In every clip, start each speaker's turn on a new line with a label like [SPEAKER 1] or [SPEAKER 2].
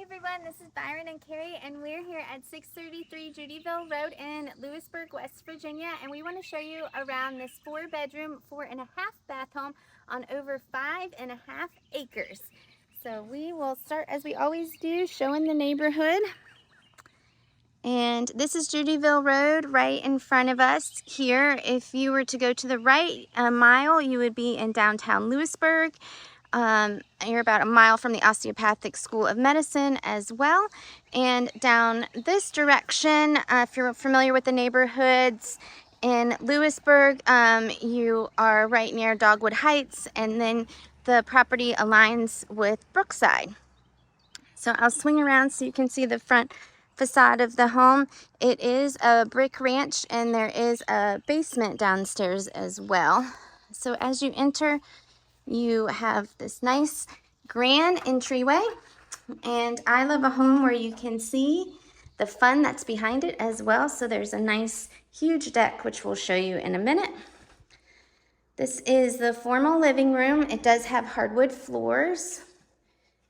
[SPEAKER 1] everyone, this is Byron and Carrie, and we're here at 633 Judyville Road in Lewisburg, West Virginia, and we want to show you around this 4-bedroom, 4.5-bath home on over 5.5 acres. So we will start, as we always do, showing the neighborhood. And this is Judyville Road right in front of us here. If you were to go to the right a mile, you would be in downtown Lewisburg. You're about a mile from the Osteopathic School of Medicine as well. And down this direction, if you're familiar with the neighborhoods in Lewisburg, you are right near Dogwood Heights, and then the property aligns with Brookside. So I'll swing around so you can see the front facade of the home. It is a brick ranch, and there is a basement downstairs as well. So as you enter, you have this nice grand entryway, and I love a home where you can see the fun that's behind it as well. So there's a nice huge deck, which we'll show you in a minute. This is the formal living room. It does have hardwood floors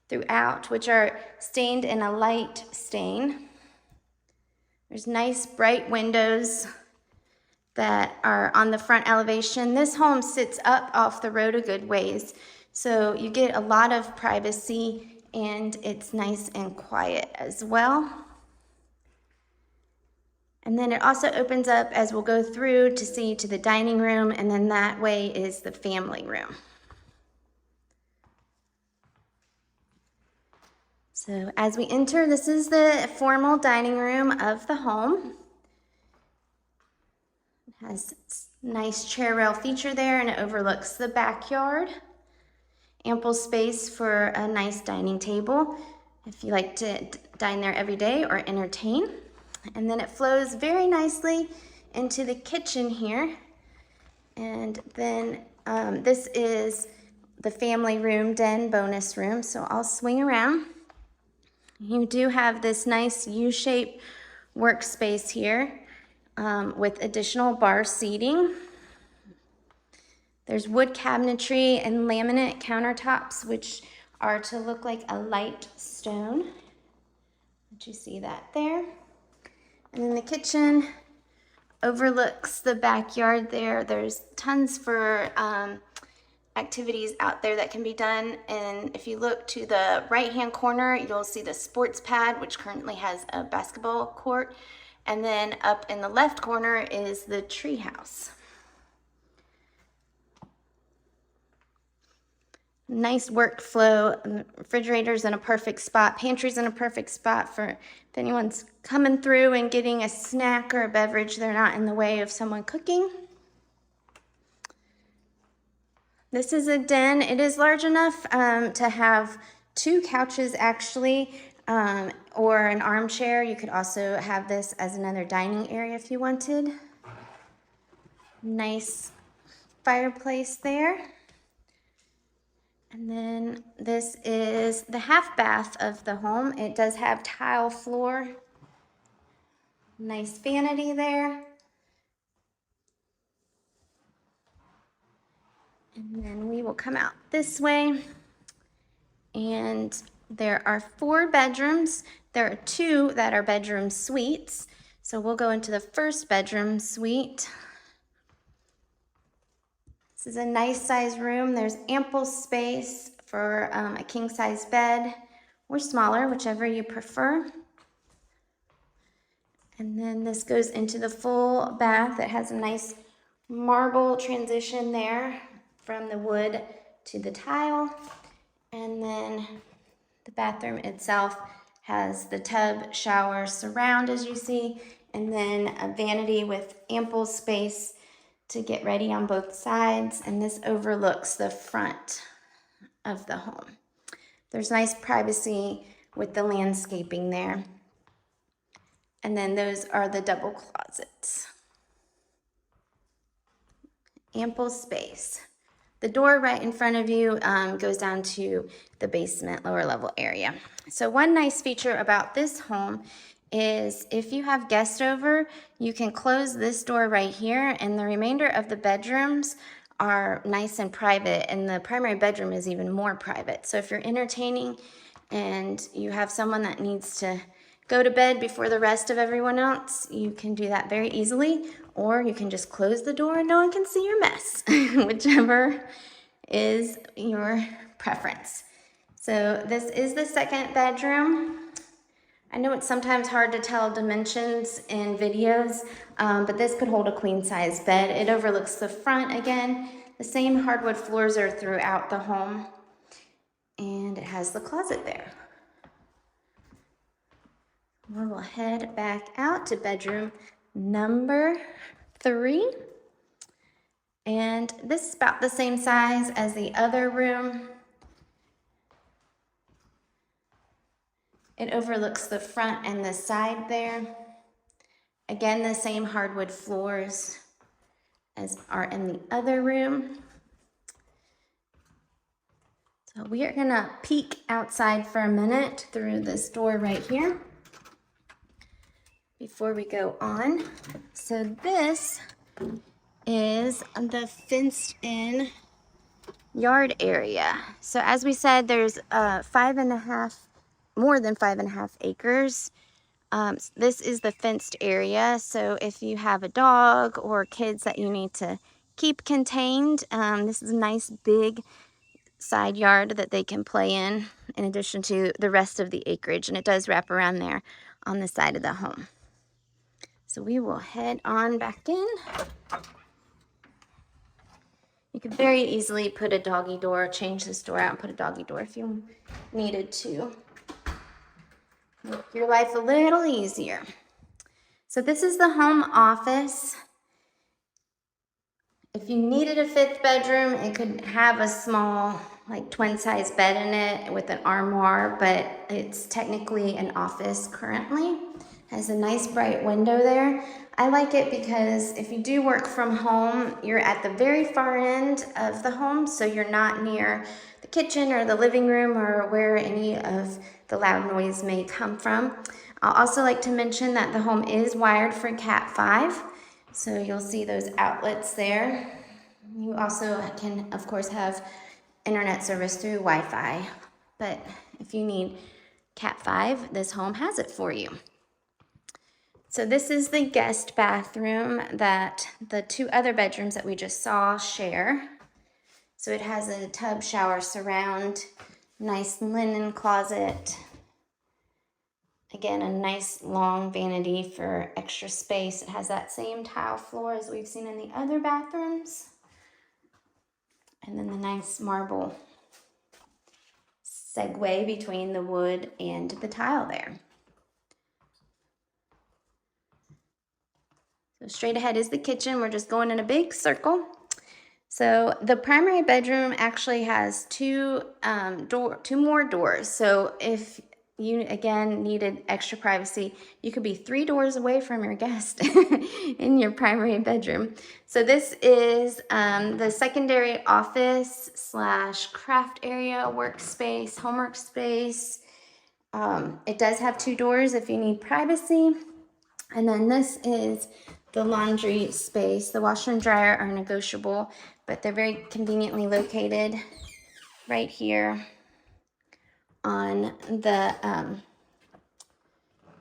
[SPEAKER 1] throughout, which are stained in a light stain. There's nice bright windows that are on the front elevation. This home sits up off the road a good ways, so you get a lot of privacy, and it's nice and quiet as well. And then it also opens up, as we'll go through, to see to the dining room, and then that way is the family room. So as we enter, this is the formal dining room of the home. It has a nice chair rail feature there, and it overlooks the backyard. Ample space for a nice dining table if you like to dine there every day or entertain. And then it flows very nicely into the kitchen here. And then this is the family room, den, bonus room. So I'll swing around. You do have this nice U-shaped workspace here with additional bar seating. There's wood cabinetry and laminate countertops, which are to look like a light stone. Did you see that there? And then the kitchen overlooks the backyard there. There's tons for activities out there that can be done. And if you look to the right-hand corner, you'll see the sports pad, which currently has a basketball court. And then up in the left corner is the tree house. Nice workflow. Refrigerator's in a perfect spot. Pantry's in a perfect spot for if anyone's coming through and getting a snack or a beverage, they're not in the way of someone cooking. This is a den. It is large enough to have 2 couches actually, or an armchair. You could also have this as another dining area if you wanted. Nice fireplace there. And then this is the half bath of the home. It does have tile floor. Nice vanity there. And then we will come out this way. And there are 4 bedrooms. There are 2 that are bedroom suites. So we'll go into the first bedroom suite. This is a nice size room. There's ample space for a king size bed or smaller, whichever you prefer. And then this goes into the full bath. It has a nice marble transition there from the wood to the tile. And then the bathroom itself has the tub, shower, surround, as you see, and then a vanity with ample space to get ready on both sides. And this overlooks the front of the home. There's nice privacy with the landscaping there. And then those are the double closets. Ample space. The door right in front of you goes down to the basement, lower level area. So one nice feature about this home is if you have guests over, you can close this door right here, and the remainder of the bedrooms are nice and private, and the primary bedroom is even more private. So if you're entertaining and you have someone that needs to go to bed before the rest of everyone else, you can do that very easily, or you can just close the door and no one can see your mess, whichever is your preference. So this is the second bedroom. I know it's sometimes hard to tell dimensions in videos, but this could hold a queen size bed. It overlooks the front again. The same hardwood floors are throughout the home, and it has the closet there. We will head back out to bedroom number 3. And this is about the same size as the other room. It overlooks the front and the side there. Again, the same hardwood floors as are in the other room. So we are gonna peek outside for a minute through this door right here before we go on. So this is the fenced in yard area. So as we said, there's more than 5.5 acres. This is the fenced area. So if you have a dog or kids that you need to keep contained, this is a nice big side yard that they can play in addition to the rest of the acreage. And it does wrap around there on the side of the home. So we will head on back in. You could very easily put a doggy door, change this door out and put a doggy door if you needed to. Make your life a little easier. So this is the home office. If you needed a 5th bedroom, it could have a small, like twin size bed in it with an armoire, but it's technically an office currently. Has a nice bright window there. I like it because if you do work from home, you're at the very far end of the home, so you're not near the kitchen or the living room or where any of the loud noise may come from. I'll also like to mention that the home is wired for Cat 5, so you'll see those outlets there. You also can, of course, have internet service through Wi-Fi, but if you need Cat 5, this home has it for you. So this is the guest bathroom that the 2 other bedrooms that we just saw share. So it has a tub, shower, surround, nice linen closet. Again, a nice long vanity for extra space. It has that same tile floor as we've seen in the other bathrooms. And then the nice marble segue between the wood and the tile there. So straight ahead is the kitchen. We're just going in a big circle. So the primary bedroom actually has 2 more doors. So if you, again, needed extra privacy, you could be 3 doors away from your guest in your primary bedroom. So this is the secondary office / craft area, workspace, homework space. It does have 2 doors if you need privacy. And then this is the laundry space. The washer and dryer are negotiable, but they're very conveniently located right here on the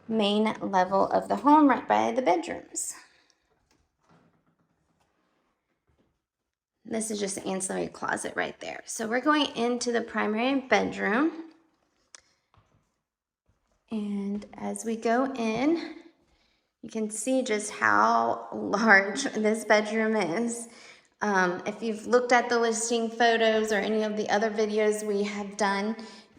[SPEAKER 1] main level of the home, right by the bedrooms. This is just an ancillary closet right there. So we're going into the primary bedroom. And as we go in, you can see just how large this bedroom is. If you've looked at the listing photos or any of the other videos we have done,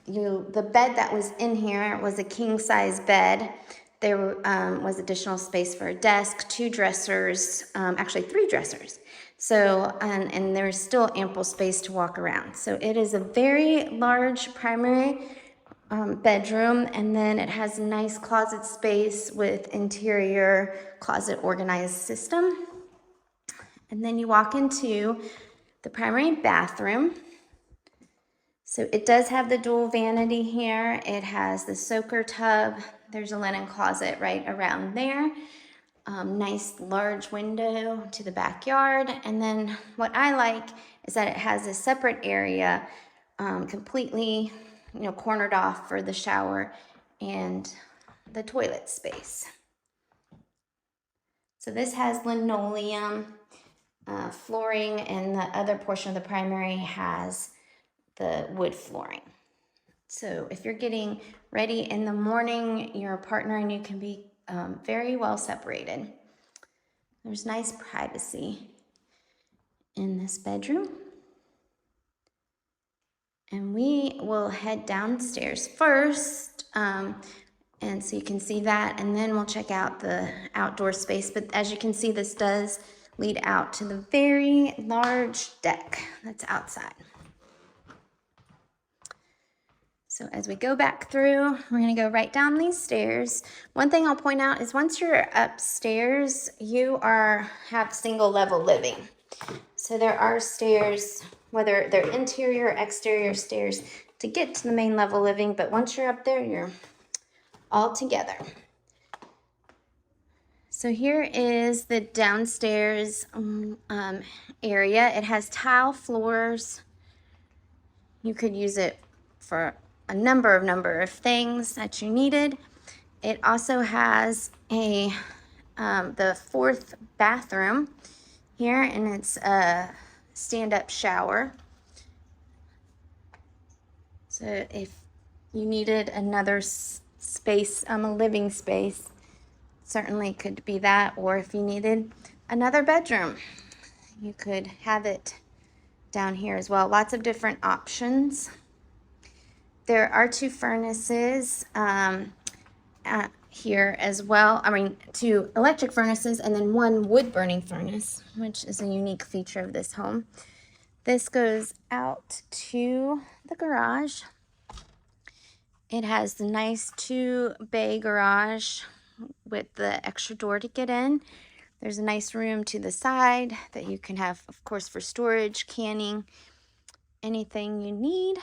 [SPEAKER 1] the bed that was in here was a king size bed. There was additional space for a desk, 2 dressers, actually 3 dressers. So, and there's still ample space to walk around. So it is a very large primary bedroom, and then it has a nice closet space with interior closet organized system. And then you walk into the primary bathroom. So it does have the dual vanity here. It has the soaker tub. There's a linen closet right around there. Nice large window to the backyard. And then what I like is that it has a separate area completely cornered off for the shower and the toilet space. So this has linoleum flooring, and the other portion of the primary has the wood flooring. So if you're getting ready in the morning, your partner and you can be very well separated. There's nice privacy in this bedroom. And we will head downstairs first, and so you can see that, and then we'll check out the outdoor space. But as you can see, this does lead out to the very large deck that's outside. So as we go back through, we're going to go right down these stairs. One thing I'll point out is once you're upstairs, you have single level living. So there are stairs, whether they're interior or exterior stairs, to get to the main level living, but once you're up there, you're all together. So here is the downstairs area. It has tile floors. You could use it for a number of things that you needed. It also has the 4th bathroom here, and it's a stand-up shower. So if you needed another space, a living space, certainly could be that, or if you needed another bedroom, you could have it down here as well. Lots of different options. There are 2 furnaces here as well. 2 electric furnaces and then 1 wood burning furnace, which is a unique feature of this home. This goes out to the garage. It has the nice 2-bay garage with the extra door to get in. There's a nice room to the side that you can have, of course, for storage, canning, anything you need.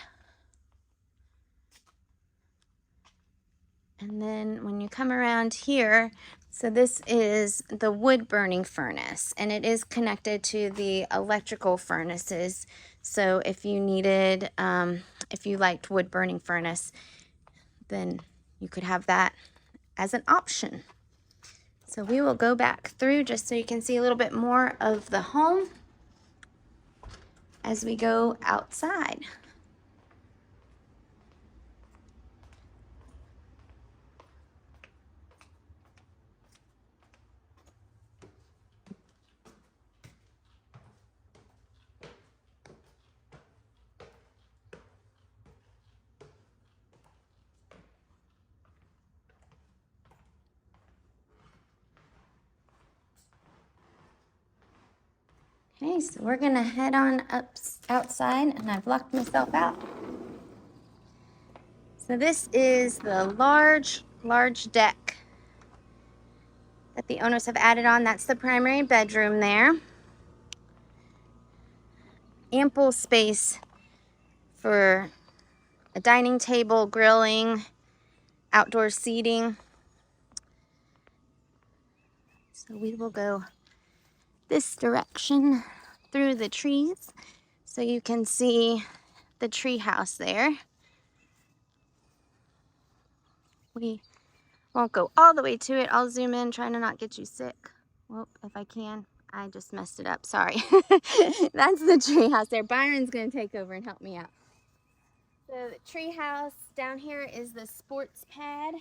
[SPEAKER 1] And then when you come around here, so this is the wood burning furnace, and it is connected to the electrical furnaces. So if you needed, if you liked wood burning furnace, then you could have that as an option. So we will go back through just so you can see a little bit more of the home as we go outside. Okay, so we're gonna head on up outside, and I've locked myself out. So this is the large deck that the owners have added on. That's the primary bedroom there. Ample space for a dining table, grilling, outdoor seating. So we will go this direction through the trees so you can see the tree house there. We won't go all the way to it. I'll zoom in, trying to not get you sick. Well, if I can. I just messed it up, sorry. That's the tree house there. Byron's gonna take over and help me out. So the tree house down here is the sports pad.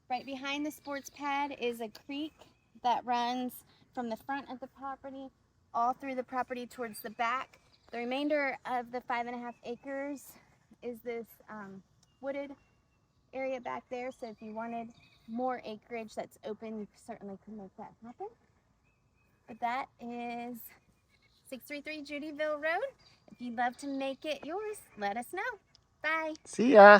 [SPEAKER 1] Right behind the sports pad is a creek that runs from the front of the property all through the property towards the back. The remainder of the 5.5 acres is this wooded area back there. So if you wanted more acreage that's open, you certainly could make that happen. But that is 633 Judyville Road. If you'd love to make it yours, let us know. Bye.
[SPEAKER 2] See ya.